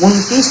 29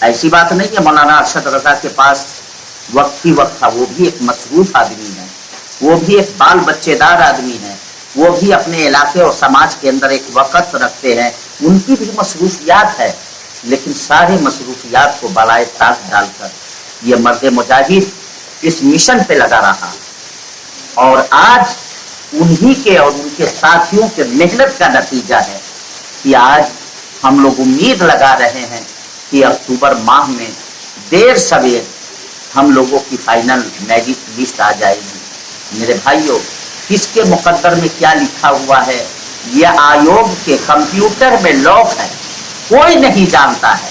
ایسی بات نہیں ہے مولانا ارشد رضا کے پاس وقت ہی وقت تھا، وہ بھی ایک مصروف آدمی ہے، وہ بھی ایک بال بچے دار آدمی ہے، وہ بھی اپنے علاقے اور سماج کے اندر ایک وقت رکھتے ہیں، ان کی بھی مصروفیات ہے، لیکن سارے مصروفیات کو بالائے طاق ڈال کر یہ مرد مجاہد اس مشن پہ لگا رہا، اور آج انہی کے اور ان کے ساتھیوں کے محنت کا نتیجہ ہے کہ آج ہم لوگ امید لگا رہے ہیں کہ اکتوبر ماہ میں دیر سویر ہم لوگوں کی فائنل میرٹ لسٹ آ جائے گی۔ میرے بھائیوں، کس کے مقدر میں کیا لکھا ہوا ہے یہ آیوگ کے کمپیوٹر میں لاک ہے، کوئی نہیں جانتا ہے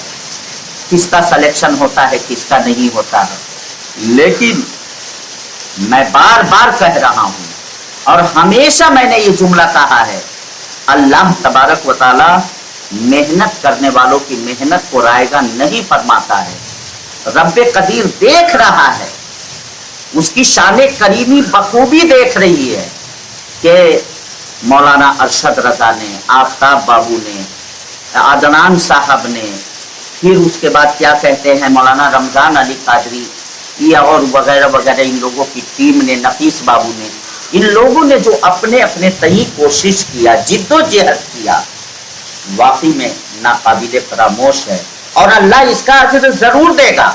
کس کا سلیکشن ہوتا ہے کس کا نہیں ہوتا ہے، لیکن میں بار بار کہہ رہا ہوں اور ہمیشہ میں نے یہ جملہ کہا ہے، اللہ تبارک و تعالی محنت کرنے والوں کی محنت کو رائگاں نہیں فرماتا ہے، رب قدیر دیکھ رہا ہے، اس کی شان کریمی بخوبی دیکھ رہی ہے کہ مولانا ارشد رضا نے، آفتاب بابو نے، عدنان صاحب نے، پھر اس کے بعد کیا کہتے ہیں مولانا رمضان علی قادری یا اور وغیرہ وغیرہ، ان لوگوں کی ٹیم نے، نفیس بابو نے، ان لوگوں نے جو اپنے اپنے تئیں کوشش کیا، جد و جہد کیا، واقعی میں ناقابل فراموش ہے، اور اللہ اس کا اجر ضرور دے گا۔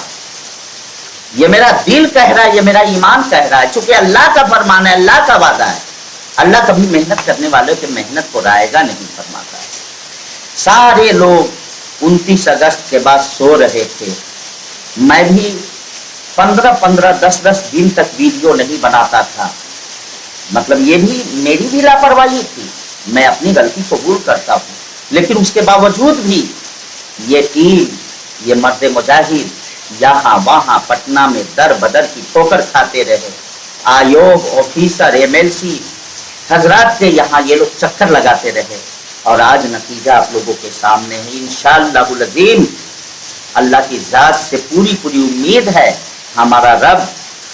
یہ میرا دل کہہ رہا ہے، یہ میرا ایمان کہہ رہا ہے، چونکہ اللہ کا فرمان ہے، اللہ کا وعدہ ہے، اللہ کبھی محنت کرنے والوں کی محنت کو رائگاں نہیں فرماتا ہے۔ سارے لوگ 29 اگست کے بعد سو رہے تھے، میں بھی 15 10 دن تک ویڈیو نہیں بناتا تھا، مطلب یہ بھی میری بھی لاپرواہی تھی، میں اپنی غلطی قبول کرتا ہوں، لیکن اس کے باوجود بھی یہ ٹیم، یہ مرد مجاہد یہاں وہاں پٹنہ میں در بدر کی ٹھوکر کھاتے رہے، آیوگ، آفیسر، MLC حضرات کے یہاں یہ لوگ چکر لگاتے رہے، اور آج نتیجہ آپ لوگوں کے سامنے ہے۔ انشاءاللہ العظیم اللہ کی ذات سے پوری امید ہے، ہمارا رب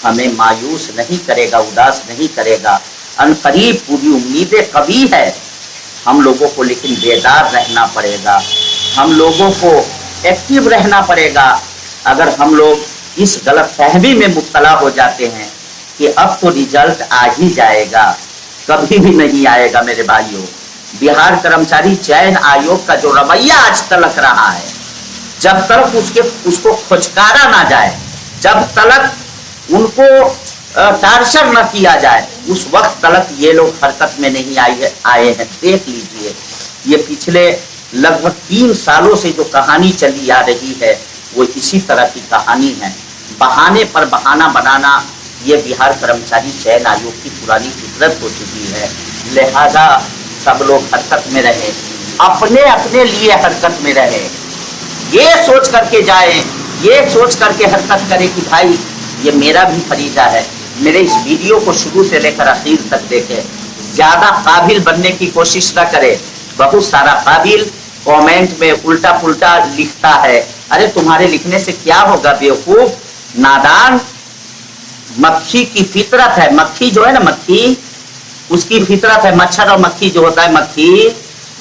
ہمیں مایوس نہیں کرے گا، اداس نہیں کرے گا، ان قریب پوری امیدیں قوی ہے۔ ہم لوگوں کو لیکن بیدار رہنا پڑے گا، ہم لوگوں کو ایکٹیو رہنا پڑے گا۔ اگر ہم لوگ اس غلط فہمی میں مبتلا ہو جاتے ہیں کہ اب تو ریزلٹ آ ہی جائے گا، کبھی بھی نہیں آئے گا میرے بھائیوں۔ بہار کرمچاری چین آیوگ کا جو رویہ آج تلک رہا ہے، جب تک اس کو کھچکارا نہ جائے، جب تلک ان کو ٹارچر نہ کیا جائے، اس وقت تلک یہ لوگ حرکت میں نہیں آئے ہیں۔ دیکھ لیجئے، یہ پچھلے لگ بھگ 3 سالوں سے جو کہانی چلی آ رہی ہے وہ اسی طرح کی کہانی ہے۔ بہانے پر بہانہ بنانا یہ بہار کرمچاری چین آیوگ کی پرانی فطرت ہو چکی ہے، لہذا سب لوگ حرکت میں رہے، اپنے اپنے لیے حرکت میں رہے، یہ سوچ کر کے جائیں، یہ سوچ کر کے حرکت کرے کہ بھائی یہ میرا بھی فریضہ ہے۔ میرے اس ویڈیو کو شروع سے لے کر آخر تک دیکھے، زیادہ قابل بننے کی کوشش نہ کرے۔ بہت سارا قابل کومنٹ میں الٹا پلٹا لکھتا ہے، ارے تمہارے لکھنے سے کیا ہوگا بیوقوف، نادان۔ مکھی کی فطرت ہے، مکھی جو ہے نا، مکھی اس کی فطرت ہے، مچھر اور مکھی جو ہوتا ہے، مکھی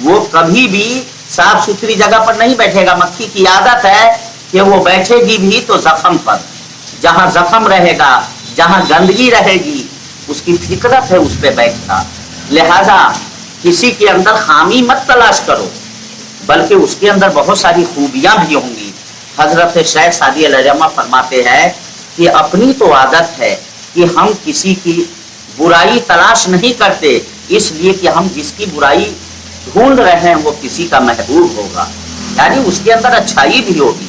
وہ کبھی بھی صاف ستھری جگہ پر نہیں بیٹھے گا۔ مکھی کی عادت ہے کہ وہ بیٹھے گی بھی تو زخم پر، جہاں زخم رہے گا، جہاں گندگی رہے گی، اس کی فطرت ہے اس پہ بیٹھنا۔ لہذا کسی کے اندر خامی مت تلاش کرو، بلکہ اس کے اندر بہت ساری خوبیاں بھی ہوں گی۔ حضرت شیخ سعدی علیہ الرحمہ فرماتے ہیں کہ اپنی تو عادت ہے کہ ہم کسی کی برائی تلاش نہیں کرتے، اس لیے کہ ہم جس کی برائی ڈھونڈ رہے ہیں وہ کسی کا محبوب ہوگا، یعنی اس کے اندر اچھائی بھی ہوگی،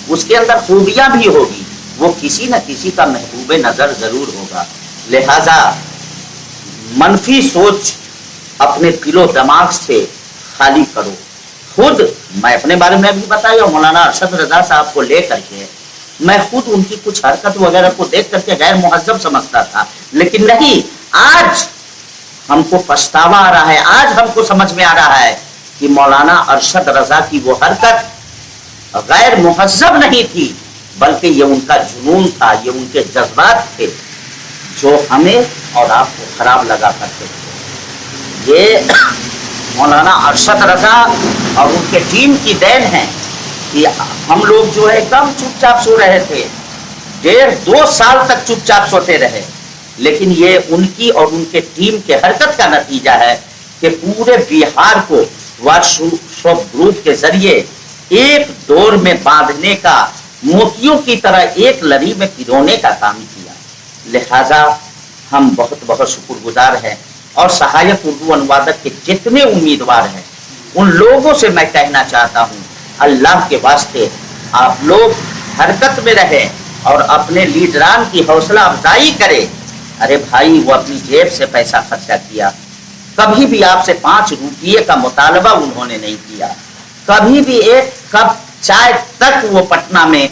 اس کے اندر خوبیاں بھی ہوگی، وہ کسی نہ کسی کا محبوب نظر ضرور ہوگا۔ لہذا منفی سوچ اپنے دل و دماغ سے خالی کرو۔ خود میں اپنے بارے میں بھی بتایا، مولانا ارشد رضا صاحب کو لے کر کے میں خود ان کی کچھ حرکت وغیرہ کو دیکھ کر کے غیر مہذب سمجھتا تھا، لیکن نہیں، آج ہم کو پچھتاوا آ رہا ہے، آج ہم کو سمجھ میں آ رہا ہے کہ مولانا ارشد رضا کی وہ حرکت غیر مہذب نہیں تھی، بلکہ یہ ان کا جنون تھا، یہ ان کے جذبات تھے جو ہمیں اور آپ کو خراب لگا کرتے تھے۔ یہ مولانا ارشد رضا اور ان کے ٹیم کی دین ہے کہ ہم لوگ جو ہے کم چپ چاپ سو رہے تھے، 1.5-2 سال تک چپ چاپ سوتے رہے، لیکن یہ ان کی اور ان کے ٹیم کے حرکت کا نتیجہ ہے کہ پورے بہار کو واٹس ایپ گروپ کے ذریعے ایک دور میں باندھنے کا، موتیوں کی طرح ایک لڑی میں پرونے کا کام کیا۔ لہذا ہم بہت بہت شکر گزار ہیں، اور سہایک اردو انوادک کے جتنے امیدوار ہیں ان لوگوں سے میں کہنا چاہتا ہوں، اللہ کے واسطے آپ لوگ حرکت میں رہیں اور اپنے لیڈران کی حوصلہ افزائی کرے۔ ارے بھائی، وہ اپنی جیب سے پیسہ خرچہ کیا، کبھی بھی آپ سے 5 روپیے کا مطالبہ انہوں نے نہیں کیا، کبھی بھی ایک کپ چائے تک وہ پٹنہ میں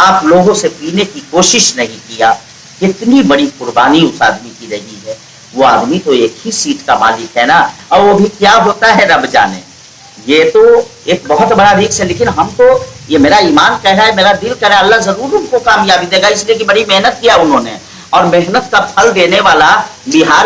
آپ لوگوں سے پینے کی کوشش نہیں کیا۔ کتنی بڑی قربانی اس آدمی کی رہی ہے۔ وہ آدمی تو ایک ہی سیٹ کا مالک ہے نا، اور وہ بھی کیا ہوتا ہے رب جانے۔ یہ تو ایک بہت بڑا رسک ہے، لیکن ہم تو، یہ میرا ایمان کہہ رہا ہے، میرا دل کہہ رہا ہے، اللہ ضرور ان کو کامیابی دے گا، اس لیے کہ بڑی محنت کیا انہوں نے، اور محنت کا پھل دینے والا بہار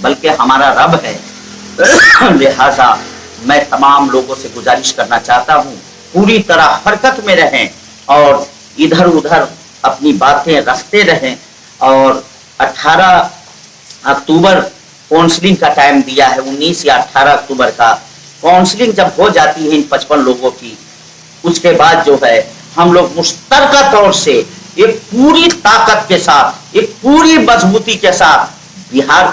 بلکہ ہمارا رب ہے۔ لہذا میں تمام لوگوں سے گزارش کرنا چاہتا ہوں، پوری طرح حرکت میں رہیں اور ادھر ادھر اپنی باتیں رکھتے رہیں، اور 18 اکتوبر کاؤنسلنگ کا ٹائم دیا ہے، 19 یا 18 اکتوبر کا کاؤنسلنگ جب ہو جاتی ہے ان 55 لوگوں کی، اس کے بعد جو ہے ہم لوگ مشترکہ طور سے ایک پوری طاقت کے ساتھ، ایک پوری مضبوطی کے ساتھ بہار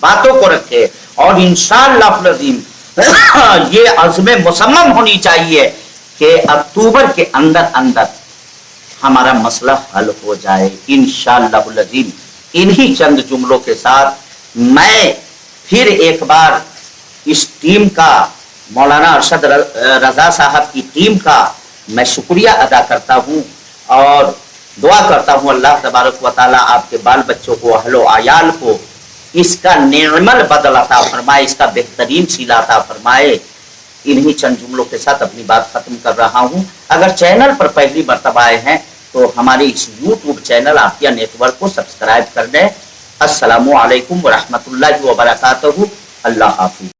باتوں کو رکھے، اور انشاءاللہ العظیم یہ عزم مصمم ہونی چاہیے کہ اکتوبر کے اندر اندر ہمارا مسئلہ حل ہو جائے انشاءاللہ العظیم۔ انہی چند جملوں کے ساتھ میں پھر ایک بار اس ٹیم کا، مولانا ارشد رضا صاحب کی ٹیم کا میں شکریہ ادا کرتا ہوں، اور دعا کرتا ہوں اللہ تبارک و تعالیٰ آپ کے بال بچوں کو، اہل و عیال کو اس کا نعمل بدل عطا فرمائے، اس کا بہترین صلہ عطا فرمائے۔ انہی چند جملوں کے ساتھ اپنی بات ختم کر رہا ہوں۔ اگر چینل پر پہلی مرتبہ آئے ہیں تو ہمارے اس YouTube channel Afia network کو سبسکرائب کر دیں۔ السلام علیکم ورحمۃ اللہ وبرکاتہ۔ اللہ حافظ۔